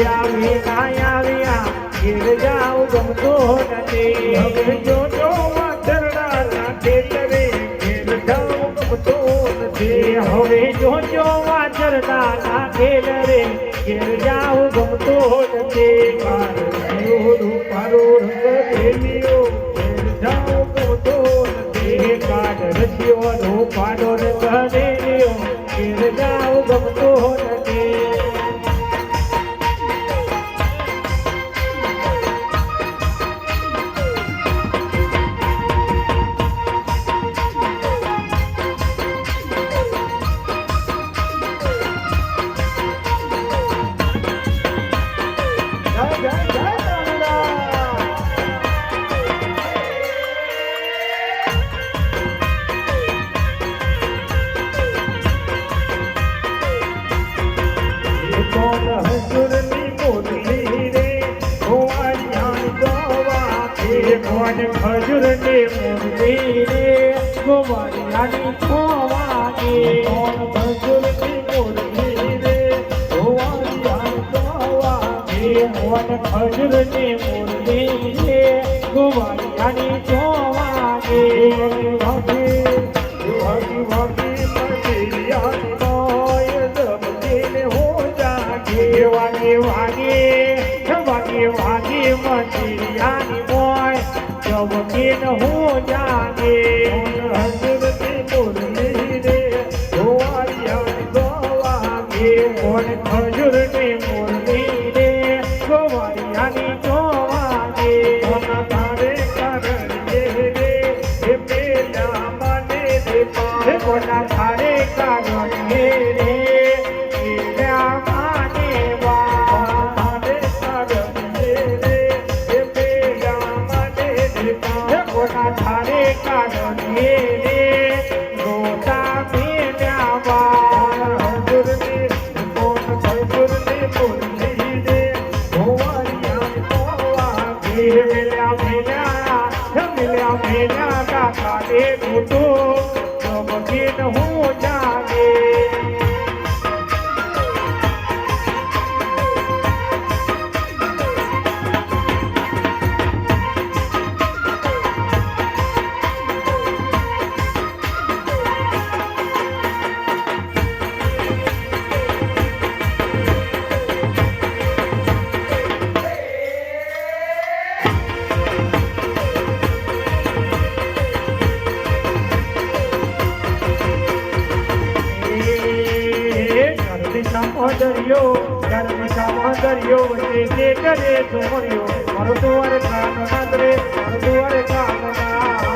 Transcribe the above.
આવી ના આવ્યા ઘેર જાવ ગમતો નથી હવે જોજો વાછરડા ના ખેતરે ઘેર જાવ ગમતો નથી હવે જોજો વાછરડા ના ખેતરે ઘેર જાવ ગમતો નથી રૂપારો રંગ દેવીઓ ઘેર જાવ ગમતો નથી કાઢ રસીઓ રૂપારો રંગ દેવીઓ ઘેર જાવ ગમતો નથી ખજૂર ને મુરલી રે ગોવાળિયાની ખોવાની ખજૂર ની મુરલી રે ગોવાળિયાની ખોવાની ખજૂર ની મુરલી રે ગોવાળિયાની ખોવાની વાગી વાગી મટીરિયાની મોય જમતીને હો જાગી વાગી વાગી મટીરિયાની મોય જમતીન હું જાગે હજરતી મુરલી રે ગોવાળિયાની ગોવાગે કોણ ખજૂરની મુરલી રે ગોવાળિયાની ગોવાગે કોણ તારે કરણીએ રે એ પેલા મને રે પા કોણ તારે કરણીએ રે પેલા મને વા તારે કરણીએ રે એ પેલા મને રે પા કોણ તારે કરણીએ રે ગોતા મેલ્યા વા હજુરની કોણ ખજૂરની મુરલી રે ગોવાળિયાની ગોવાગે મેલ્યા કાકા રે ગોતો જમકીન હું જાગે દરિયો વચ્ચે કરે ઝુમરિયો મારો દ્વારે કાનો નાદરે મારો દ્વારે કાનો ના